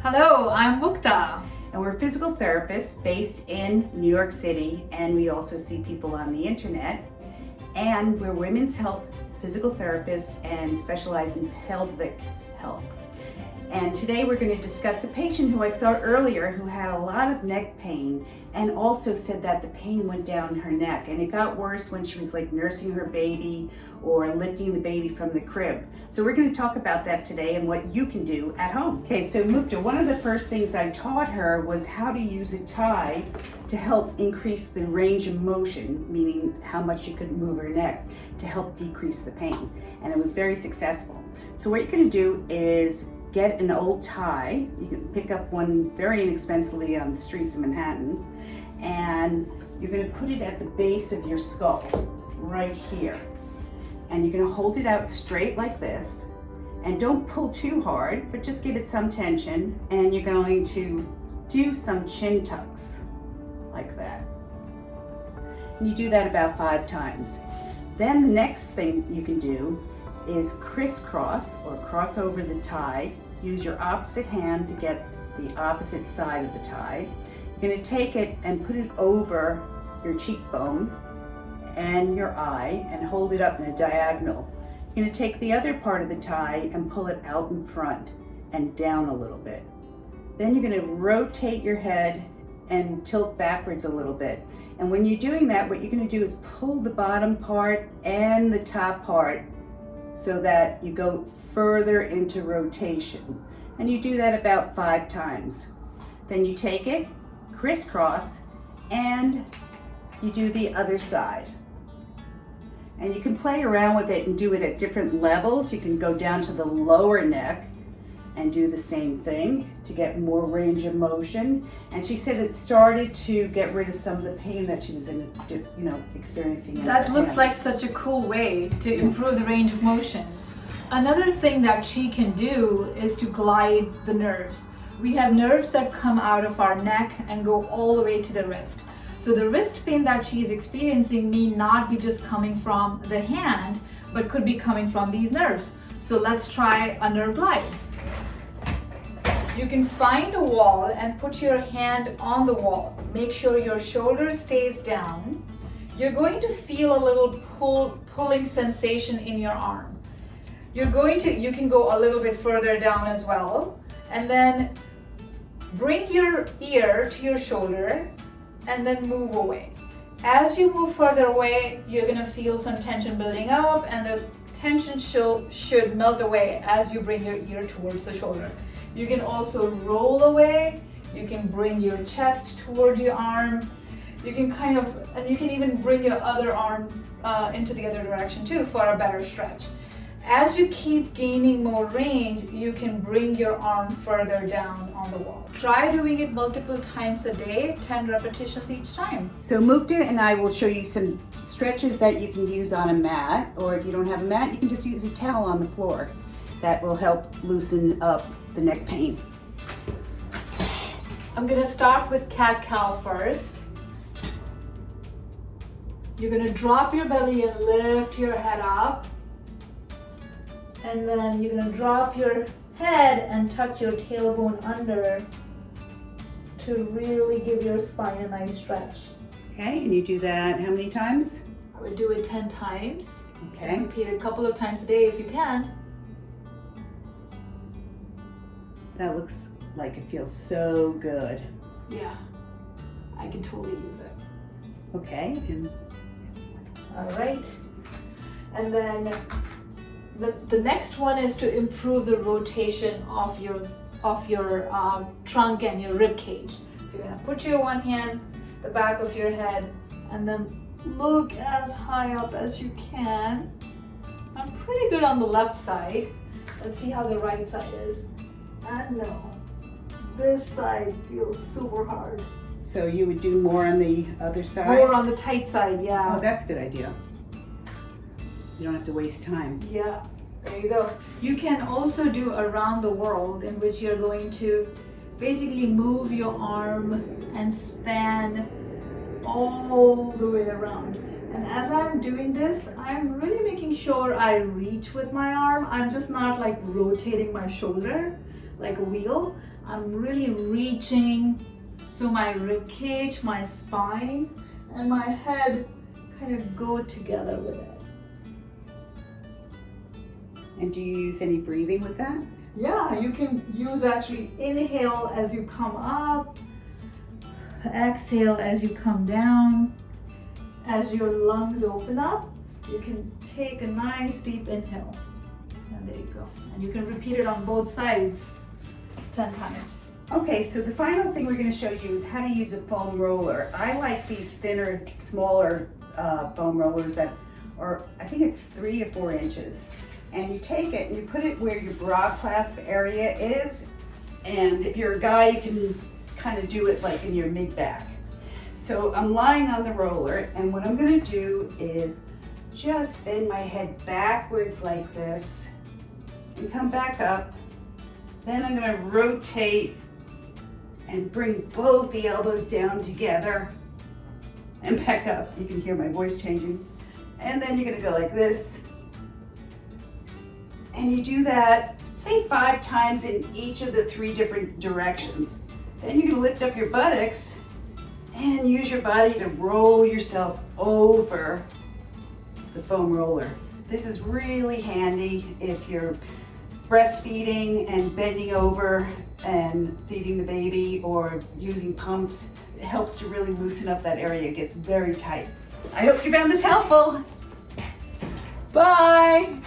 Hello, I'm Mukta. And we're physical therapists based in New York City, and we also see people on the internet. And we're women's health physical therapists and specialize in pelvic health. And today we're going to discuss a patient who I saw earlier who had a lot of neck pain and also said that the pain went down her neck, and it got worse when she was like nursing her baby or lifting the baby from the crib. So we're going to talk about that today and what you can do at home. Okay, so Mukta, one of the first things I taught her was how to use a tie to help increase the range of motion, meaning how much she could move her neck to help decrease the pain. And it was very successful. So what you're going to do is get an old tie. You can pick up one very inexpensively on the streets of Manhattan, and you're going to put it at the base of your skull, right here. And you're going to hold it out straight like this, and don't pull too hard, but just give it some tension, and you're going to do some chin tucks, like that. And you do that about 5 times. Then the next thing you can do is crisscross, or cross over the tie. Use your opposite hand to get the opposite side of the tie. You're going to take it and put it over your cheekbone and your eye and hold it up in a diagonal. You're going to take the other part of the tie and pull it out in front and down a little bit. Then you're going to rotate your head and tilt backwards a little bit. And when you're doing that, what you're going to do is pull the bottom part and the top part so that you go further into rotation. And you do that about 5 times. Then you take it, crisscross, and you do the other side. And you can play around with it and do it at different levels. You can go down to the lower neck and do the same thing to get more range of motion. And she said it started to get rid of some of the pain that she was experiencing. That looks like such a cool way to improve the range of motion. Another thing that she can do is to glide the nerves. We have nerves that come out of our neck and go all the way to the wrist. So the wrist pain that she is experiencing may not be just coming from the hand, but could be coming from these nerves. So let's try a nerve glide. You can find a wall and put your hand on the wall. Make sure your shoulder stays down. You're going to feel a little pulling sensation in your arm. You can go a little bit further down as well. And then bring your ear to your shoulder and then move away. As you move further away, you're gonna feel some tension building up, and the tension should melt away as you bring your ear towards the shoulder. You can also roll away. You can bring your chest toward your arm. You can and you can even bring your other arm into the other direction too for a better stretch. As you keep gaining more range, you can bring your arm further down on the wall. Try doing it multiple times a day, 10 repetitions each time. So Mukta and I will show you some stretches that you can use on a mat, or if you don't have a mat, you can just use a towel on the floor. That will help loosen up the neck pain. I'm gonna start with cat-cow first. You're gonna drop your belly and lift your head up. And then you're gonna drop your head and tuck your tailbone under to really give your spine a nice stretch. Okay, and you do that how many times? I would do it 10 times. Okay. Repeat it a couple of times a day if you can. That looks like it feels so good. Yeah, I can totally use it. Okay, and all right. And then the next one is to improve the rotation of your trunk and your rib cage. So you're gonna put your one hand the back of your head and then look as high up as you can. I'm pretty good on the left side. Let's see how the right side is. And no, this side feels super hard. so you would do more on the other side? More on the tight side, yeah. Oh, that's a good idea. You don't have to waste time. Yeah, there you go. You can also do around the world, in which you're going to basically move your arm and span all the way around. And as I'm doing this, I'm really making sure I reach with my arm. I'm just not like rotating my shoulder like a wheel. I'm really reaching so my rib cage, my spine, and my head kind of go together with it. And do you use any breathing with that? Yeah, you can use actually inhale as you come up, exhale as you come down. As your lungs open up, you can take a nice deep inhale. And there you go. And you can repeat it on both sides 10 times. Okay, so the final thing we're going to show you is how to use a foam roller. I like these thinner, smaller foam rollers that are, I think it's 3 or 4 inches. And you take it and you put it where your bra clasp area is. And if you're a guy, you can kind of do it like in your mid-back. So I'm lying on the roller, and what I'm going to do is just bend my head backwards like this and come back up. Then I'm going to rotate and bring both the elbows down together and back up. You can hear my voice changing. And then you're going to go like this. And you do that, say 5 times in each of the 3 different directions. Then you're going to lift up your buttocks and use your body to roll yourself over the foam roller. This is really handy if you're breastfeeding and bending over and feeding the baby, or using pumps. It helps to really loosen up that area. It gets very tight. I hope you found this helpful. Bye.